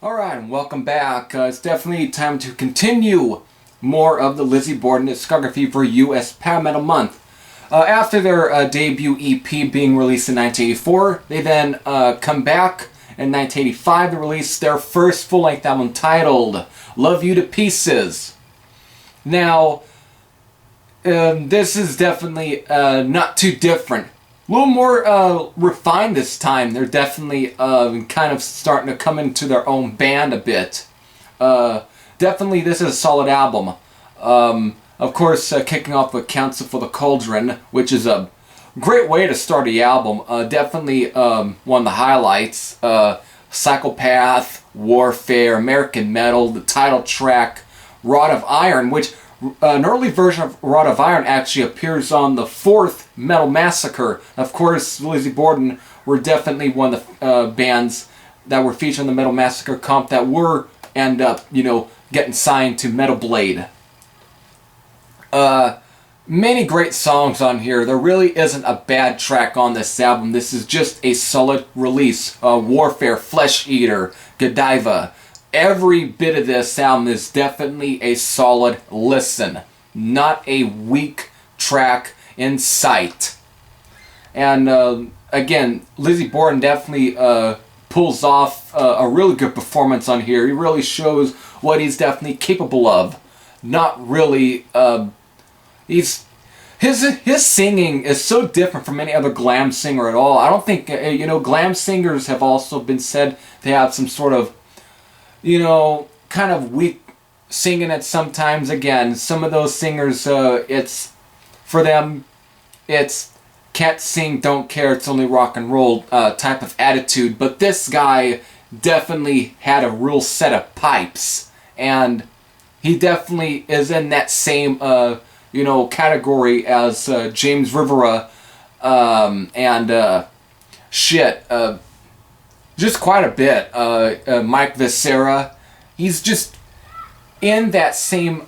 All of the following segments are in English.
Alright, and welcome back. It's definitely time to continue more of the Lizzy Borden discography for US Power Metal Month. After their debut EP being released in 1984, they then come back in 1985 to release their first full-length album titled Love You to Pieces. Now, this is definitely not too different. A little more refined this time. They're definitely kind of starting to come into their own band a bit. Definitely this is a solid album. Of course, kicking off with Council for the Cauldron, which is a great way to start the album. Definitely one of the highlights. Psychopath, Warfare, American Metal, the title track, Rod of Iron, which an early version of Rod of Iron actually appears on the fourth Metal Massacre. Of course, Lizzy Borden were definitely one of the bands that were featured on the Metal Massacre comp that were end up, getting signed to Metal Blade. Many great songs on here. There really isn't a bad track on this album. This is just a solid release. Warfare, Flesh Eater, Godiva. Every bit of this album is definitely a solid listen. Not a weak track in sight. And again, Lizzy Borden definitely pulls off a really good performance on here. He really shows what he's definitely capable of. Not really... His singing is so different from any other glam singer at all. I don't think, glam singers have also been said to have some sort of, kind of weak singing at sometimes. Again, some of those singers, it's, for them, it's can't sing, don't care, it's only rock and roll type of attitude. But this guy definitely had a real set of pipes. And he definitely is in that same, category as James Rivera and just quite a bit. Mike Viscera, he's just in that same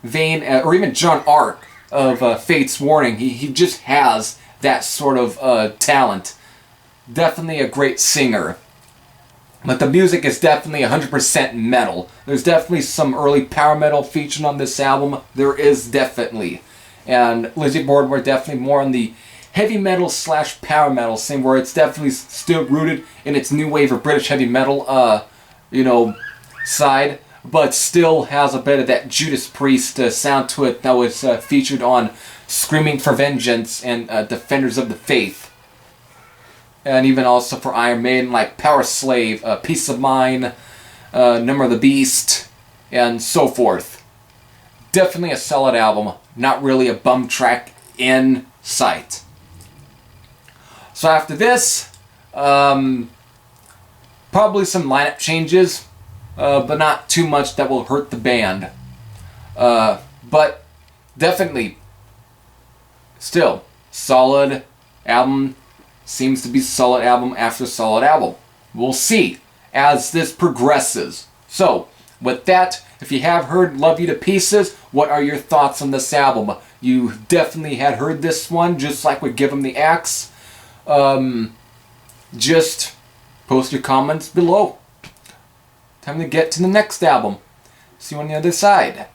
vein, or even John Ark of Fate's Warning. He just has that sort of talent. Definitely a great singer. But the music is definitely 100% metal. There's definitely some early power metal featured on this album. There is definitely. And Lizzy Borden were definitely more on the heavy metal / power metal scene, where it's definitely still rooted in its new wave of British heavy metal, side, but still has a bit of that Judas Priest sound to it that was featured on Screaming for Vengeance and Defenders of the Faith. And even also for Iron Maiden, like Power Slave, Peace of Mind, Number of the Beast, and so forth. Definitely a solid album. Not really a bum track in sight. So after this, probably some lineup changes, but not too much that will hurt the band. But definitely, still, solid album. Seems to be solid album after solid album. We'll see as this progresses. So, with that, if you have heard Love You to Pieces, what are your thoughts on this album? You definitely had heard this one, just like with Give 'Em the Axe. Just post your comments below. Time to get to the next album. See you on the other side.